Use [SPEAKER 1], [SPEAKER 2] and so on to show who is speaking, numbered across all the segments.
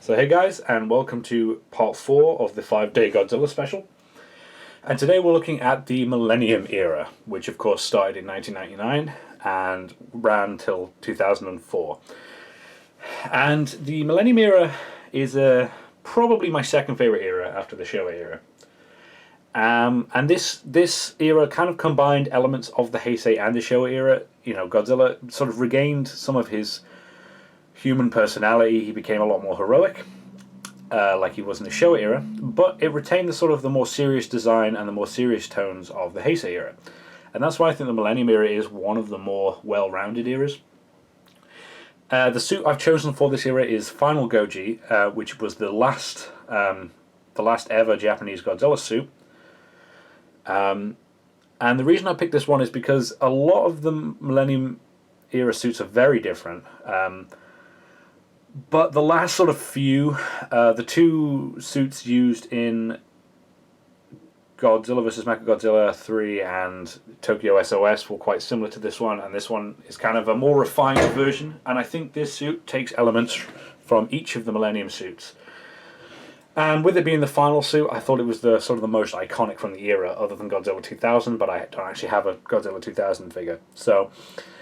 [SPEAKER 1] So hey guys, and welcome to part 4 of the 5-day Godzilla special. And today we're looking at the Millennium era, which of course started in 1999 and ran till 2004. And the Millennium era is probably my second favorite era after the Showa era. And this era kind of combined elements of the Heisei and the Showa era. You know, Godzilla sort of regained some of his human personality. He became a lot more heroic, like he was in the Showa era, but it retained the more serious design and the more serious tones of the Heisei era. And that's why I think the Millennium era is one of the more well-rounded eras. The suit I've chosen for this era is FinalGoji, which was the last ever Japanese Godzilla suit. And the reason I picked this one is because a lot of the Millennium era suits are very different. But the last sort of few, the two suits used in Godzilla vs. Mechagodzilla 3 and Tokyo SOS were quite similar to this one, and this one is kind of a more refined version, and I think this suit takes elements from each of the Millennium suits. And with it being the final suit, I thought it was the sort of the most iconic from the era, other than Godzilla 2000, but I don't actually have a Godzilla 2000 figure. So,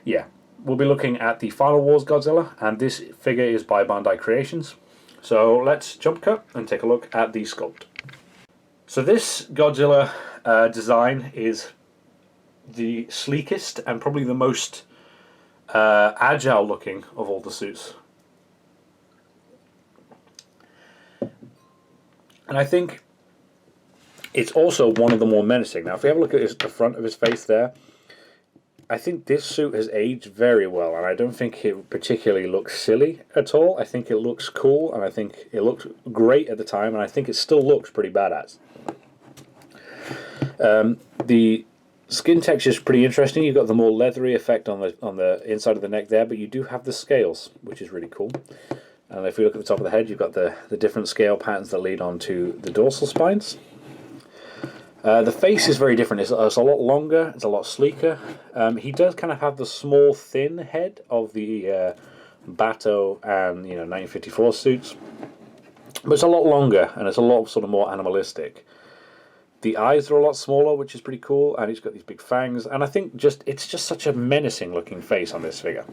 [SPEAKER 1] yeah. We'll be looking at the Final Wars Godzilla, and this figure is by Bandai Creations. So let's jump cut and take a look at the sculpt. So this Godzilla design is the sleekest and probably the most agile looking of all the suits. And I think it's also one of the more menacing. Now if we have a look at the front of his face there, I think this suit has aged very well, and I don't think it particularly looks silly at all. I think it looks cool, and I think it looked great at the time, and I think it still looks pretty badass. The skin texture is pretty interesting. You've got the more leathery effect on the inside of the neck there, but you do have the scales, which is really cool. And if we look at the top of the head, you've got the different scale patterns that lead on to the dorsal spines. The face is very different. It's a lot longer. It's a lot sleeker. He does kind of have the small, thin head of the Bato and 1954 suits, but it's a lot longer and it's a lot sort of more animalistic. The eyes are a lot smaller, which is pretty cool, and he's got these big fangs. And I think it's just such a menacing looking face on this figure.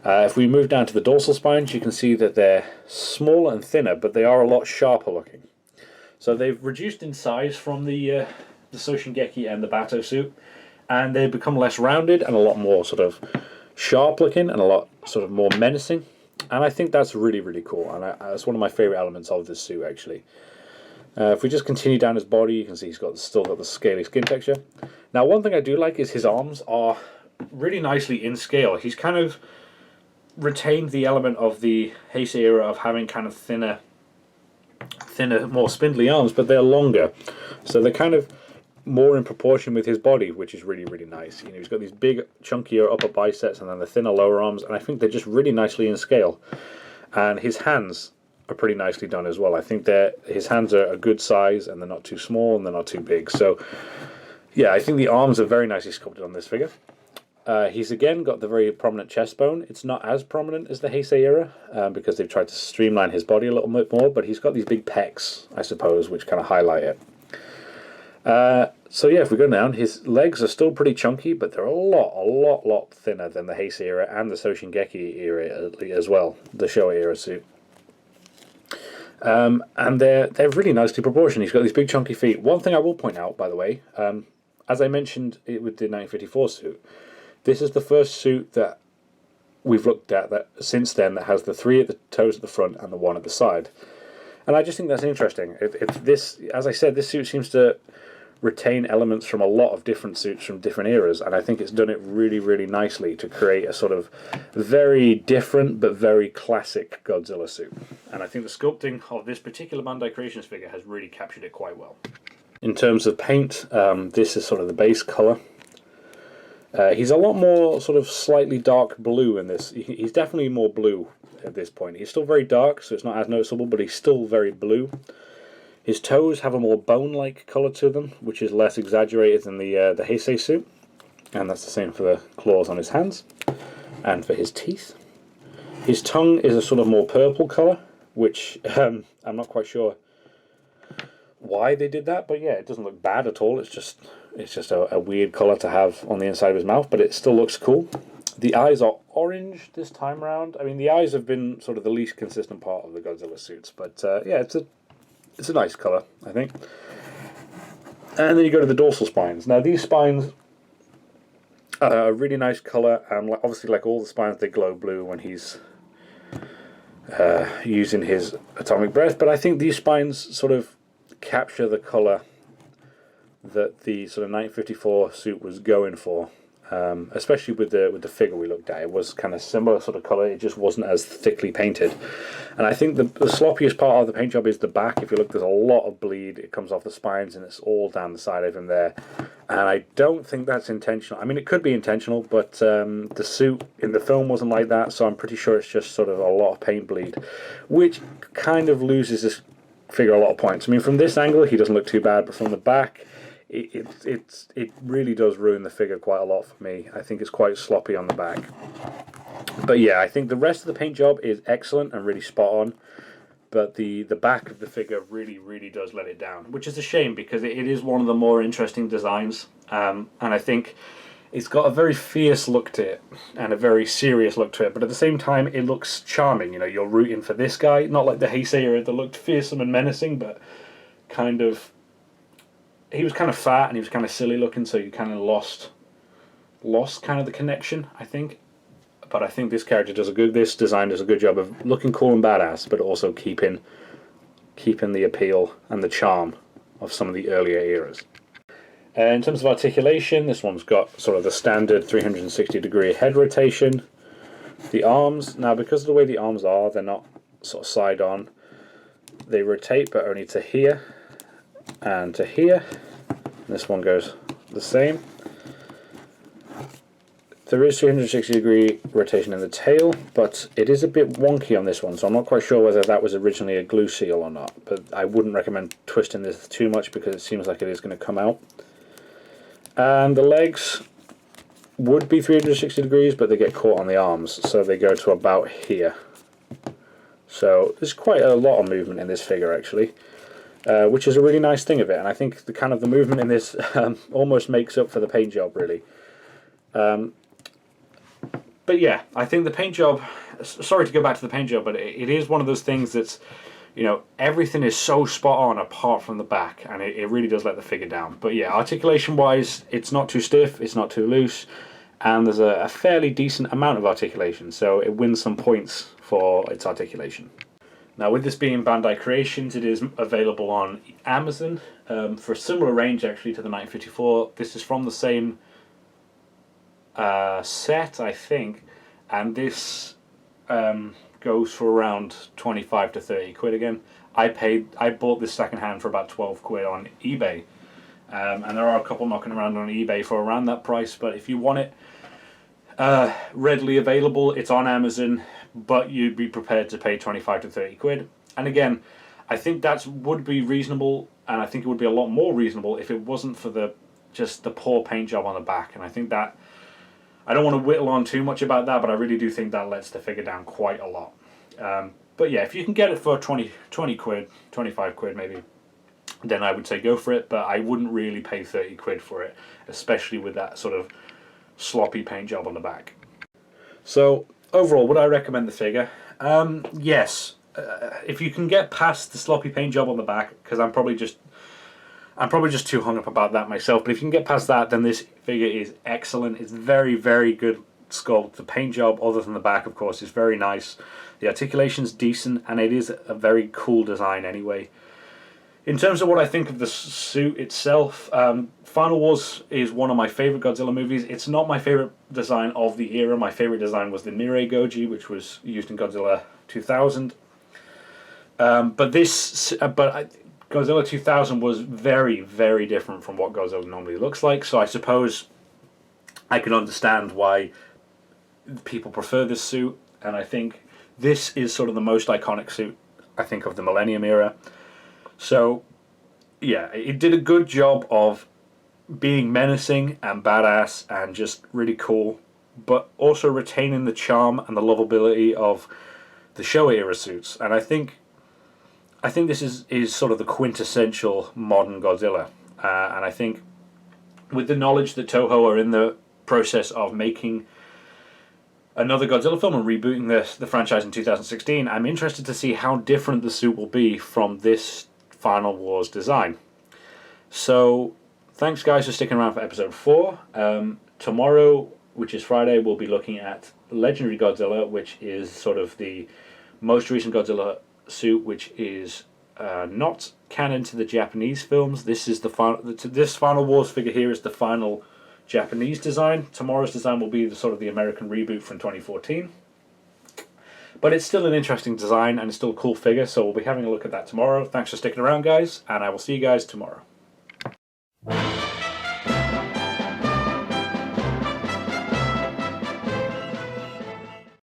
[SPEAKER 1] If we move down to the dorsal spines, you can see that they're smaller and thinner, but they are a lot sharper looking. So they've reduced in size from the Soshingeki and the Bato suit, and they've become less rounded and a lot more sort of sharp looking and a lot sort of more menacing. And I think that's really, really cool, and that's one of my favourite elements of this suit actually. If we just continue down his body, you can see he's still got the scaly skin texture. Now one thing I do like is his arms are really nicely in scale. He's kind of retained the element of the Heisei era of having kind of thinner, more spindly arms, but they're longer, so they're kind of more in proportion with his body, which is really, really nice. He's got these big, chunkier upper biceps and then the thinner lower arms, and I think they're just really nicely in scale. And his hands are pretty nicely done as well. I think his hands are a good size, and they're not too small and they're not too big. So, yeah, I think the arms are very nicely sculpted on this figure. He's again got the very prominent chest bone. It's not as prominent as the Heisei era because they've tried to streamline his body a little bit more, but he's got these big pecs, I suppose, which kind of highlight it. So yeah, if we go down, his legs are still pretty chunky, but they're a lot thinner than the Heisei era and the Soshingeki era as well, the Showa era suit. And they're really nicely proportioned. He's got these big chunky feet. One thing I will point out, by the way, as I mentioned it with the 1954 suit, this is the first suit that we've looked at since then that has the 3 at the toes at the front and the 1 at the side. And I just think that's interesting. If this, as I said, this suit seems to retain elements from a lot of different suits from different eras, and I think it's done it really, really nicely to create a sort of very different but very classic Godzilla suit. And I think the sculpting of this particular Bandai Creations figure has really captured it quite well. In terms of paint, this is sort of the base colour. He's a lot more sort of slightly dark blue in this. He's definitely more blue at this point. He's still very dark, so it's not as noticeable, but he's still very blue. His toes have a more bone-like colour to them, which is less exaggerated than the Heisei suit. And that's the same for the claws on his hands and for his teeth. His tongue is a sort of more purple colour, which I'm not quite sure why they did that, but yeah, it doesn't look bad at all. It's just a weird color to have on the inside of his mouth, but it still looks cool. The eyes are orange this time around. I mean, the eyes have been sort of the least consistent part of the Godzilla suits, but yeah, it's a nice color, I think. And then you go to the dorsal spines. Now these spines are a really nice color, and obviously, like all the spines, they glow blue when he's using his atomic breath. But I think these spines sort of capture the color that the sort of 1954 suit was going for, especially with the figure we looked at. It was kind of similar sort of color. It just wasn't as thickly painted. And I think the sloppiest part of the paint job is the back. If you look, there's a lot of bleed. It comes off the spines and it's all down the side of him there. And I don't think that's intentional. I mean, it could be intentional, but the suit in the film wasn't like that, so I'm pretty sure it's just sort of a lot of paint bleed, which kind of loses this figure a lot of points. I mean, from this angle, he doesn't look too bad, but from the back, it really does ruin the figure quite a lot for me. I think it's quite sloppy on the back. But yeah, I think the rest of the paint job is excellent and really spot on. But the back of the figure really, really does let it down, which is a shame because it is one of the more interesting designs. And I think it's got a very fierce look to it and a very serious look to it. But at the same time, it looks charming. You know, you're rooting for this guy. Not like the Heisei era that looked fearsome and menacing, but kind of... He was kind of fat and he was kind of silly looking, so you kind of lost kind of the connection, I think. But I think this design does a good job of looking cool and badass, but also keeping the appeal and the charm of some of the earlier eras. In terms of articulation, this one's got sort of the standard 360-degree head rotation. The arms, now because of the way the arms are, they're not sort of side on. They rotate, but only to here and to here. And this one goes the same. There is 360-degree rotation in the tail, but it is a bit wonky on this one, so I'm not quite sure whether that was originally a glue seal or not. But I wouldn't recommend twisting this too much because it seems like it is going to come out. And the legs would be 360 degrees, but they get caught on the arms, so they go to about here. So there's quite a lot of movement in this figure, actually, which is a really nice thing of it. And I think the movement in this almost makes up for the paint job, really. But yeah, I think the paint job, sorry to go back to the paint job, but it is one of those things that's, you know, everything is so spot on apart from the back, and it really does let the figure down. But yeah, articulation wise, it's not too stiff, it's not too loose, and there's a fairly decent amount of articulation, so it wins some points for its articulation. Now, with this being Bandai Creations, it is available on Amazon for a similar range actually to the 1954. This is from the same set, I think, and this goes for around 25 to 30 quid again. I bought this secondhand for about 12 quid on eBay, and there are a couple knocking around on eBay for around that price, but if you want it readily available, it's on Amazon, but you'd be prepared to pay 25 to 30 quid. And again, I think that would be reasonable, and I think it would be a lot more reasonable if it wasn't for just the poor paint job on the back. And I think that, I don't want to whittle on too much about that, but I really do think that lets the figure down quite a lot. But yeah, if you can get it for 20 quid, 25 quid maybe, then I would say go for it, but I wouldn't really pay 30 quid for it, especially with that sort of sloppy paint job on the back. So overall, would I recommend the figure? Yes. If you can get past the sloppy paint job on the back, because I'm probably just too hung up about that myself, but if you can get past that, then this figure is excellent. It's very, very good sculpt. The paint job, other than the back, of course, is very nice. The articulation's decent, and it is a very cool design anyway. In terms of what I think of the suit itself, Final Wars is one of my favourite Godzilla movies. It's not my favourite design of the era. My favourite design was the FinalGoji, which was used in Godzilla 2000. But Godzilla 2000 was very, very different from what Godzilla normally looks like, so I suppose I can understand why people prefer this suit, and I think this is sort of the most iconic suit, I think, of the Millennium era. So, yeah, it did a good job of being menacing and badass and just really cool, but also retaining the charm and the lovability of the Showa era suits. And I think I think this is sort of the quintessential modern Godzilla, and I think with the knowledge that Toho are in the process of making another Godzilla film and rebooting the franchise in 2016, I'm interested to see how different the suit will be from this Final Wars design. So, thanks guys for sticking around for episode 4. Tomorrow, which is Friday, we'll be looking at Legendary Godzilla, which is sort of the most recent Godzilla suit, which is not canon to the Japanese films. This is the final. This Final Wars figure here is the final Japanese design. Tomorrow's design will be the sort of the American reboot from 2014. But it's still an interesting design and it's still a cool figure, so we'll be having a look at that tomorrow. Thanks for sticking around, guys, and I will see you guys tomorrow.